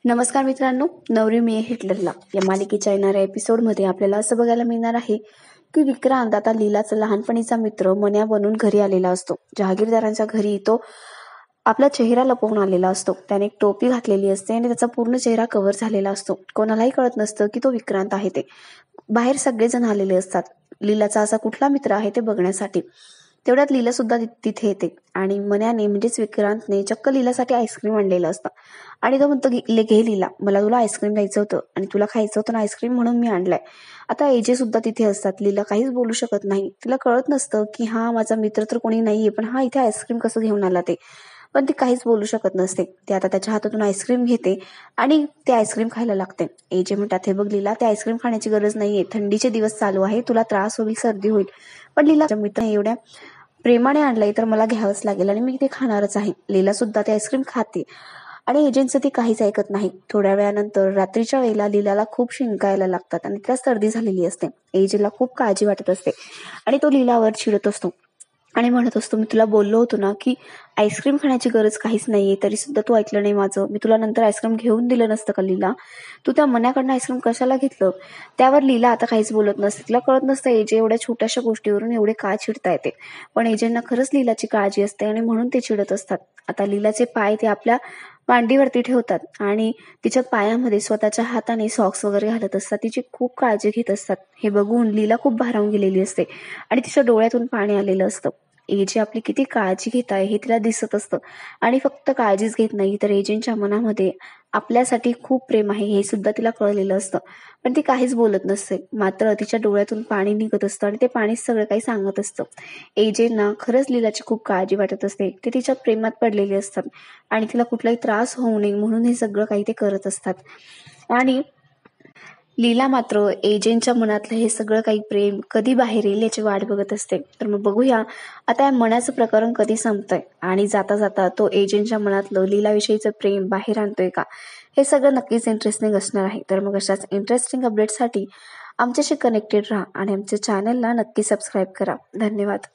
नमस्कार मित्रांनो, नवरी मिये हिटलरला या मालिकेच्या येणाऱ्या एपिसोडमध्ये आपल्याला असं बघायला मिळणार आहे की विक्रांत आता लीलाचा लहानपणीचा मित्र मन्या बनून घरी आलेला असतो. जहागीरदारांच्या घरी तो आपला चेहरा लपवून आलेला असतो. त्याने एक टोपी घातलेली असते आणि त्याचा पूर्ण चेहरा कव्हर झालेला असतो. कोणालाही कळत नसतं की तो विक्रांत आहे ते. बाहेर सगळेजण आलेले असतात लीलाचा असा कुठला मित्र आहे ते बघण्यासाठी. तेवढ्यात लीला सुद्धा तिथे येते आणि मन्याने म्हणजेच विक्रांतने चक्क लीलासाठी आईस्क्रीम आणलेलं असतं आणि तो म्हणतो घे लीला, मला तुला आईस्क्रीम द्यायचं होतं आणि तुला खायचं होतं ना आईस्क्रीम, म्हणून मी आणलाय. आता एजे सुद्धा तिथे असतात. लीला काहीच बोलू शकत नाही. तिला कळत नसतं की हा माझा मित्र तर कोणी नाहीये, पण हा इथे आईस्क्रीम कसं घेऊन आला ते. पण ती काहीच बोलू शकत नसते. ती आता त्याच्या हातातून आईस्क्रीम घेते आणि ते आईस्क्रीम खायला लागते. एजे म्हणतात, हे बघ लीला, ते आईस्क्रीम खाण्याची गरज नाहीये, थंडीचे दिवस चालू आहे, तुला त्रास होईल, सर्दी होईल. पण लीला, मित्र एवढ्या प्रेमाने आणलंय तर मला घ्यावंच लागेल आणि मी ते खाणारच आहे. लीला सुद्धा ते आईस्क्रीम खाते आणि एजंटचं ती काहीच ऐकत नाही. थोड्या वेळानंतर रात्रीच्या वेळेला लीलाला खूप शिंकायला लागतात आणि तिला सर्दी झालेली असते. एजेला खूप काळजी वाटत असते आणि तो लीलावर चिडत असतो आणि म्हणत असतो, मी तुला बोललो होतो ना की आईस्क्रीम खाण्याची गरज काहीच नाहीये, तरी सुद्धा तू ऐकलं नाही माझं. मी तुला नंतर आईस्क्रीम घेऊन दिलं नसतं का लीला, तू त्या मन्याकडनं आईस्क्रीम कशाला घेतलं. त्यावर लीला आता काहीच बोलत नसते. तिला कळत नसतं एजे एवढ्या छोट्याशा गोष्टीवरून एवढे का चिडता येते. पण एजेंना खरंच लीलाची काळजी असते आणि म्हणून ते चिडत असतात. आता लीलाचे पाय ते आपल्या मांडीवरती ठेवतात आणि तिच्या पायामध्ये स्वतःच्या हाताने सॉक्स वगैरे घालत असतात. तिची खूप काळजी घेत असतात. हे बघून लीला खूप भारावून गेलेली असते आणि तिच्या डोळ्यातून पाणी आलेलं असतं. एजे आपली किती काळजी घेत आहे हे तिला दिसत असतं आणि फक्त काळजीच घेत नाही तर एजेंच्या मनामध्ये आपल्यासाठी खूप प्रेम आहे हे सुद्धा तिला कळलेलं असतं. पण ती काहीच बोलत नसते. मात्र तिच्या डोळ्यातून पाणी निघत असतं आणि ते पाणीच सगळं काही सांगत असतं. एजेंना खरंच लीलाची खूप काळजी वाटत असते. ते तिच्या प्रेमात पडलेले असतात आणि तिला कुठलाही त्रास होऊ नये म्हणून हे सगळं काही ते करत असतात. आणि लीला मात्र एजेंटच्या मनातलं हे सगळं काही प्रेम कधी बाहेर येईल याची वाट बघत असते. तर मग बघूया आता या मनाचं प्रकरण कधी संपतंय आणि जाता जाता तो एजेंटच्या मनातलं लीलाविषयीचं प्रेम बाहेर आणतोय का, हे सगळं नक्कीच इंटरेस्टिंग असणार आहे. तर मग अशाच इंटरेस्टिंग अपडेटसाठी आमच्याशी कनेक्टेड राहा आणि आमच्या चॅनलला नक्की सबस्क्राईब करा. धन्यवाद.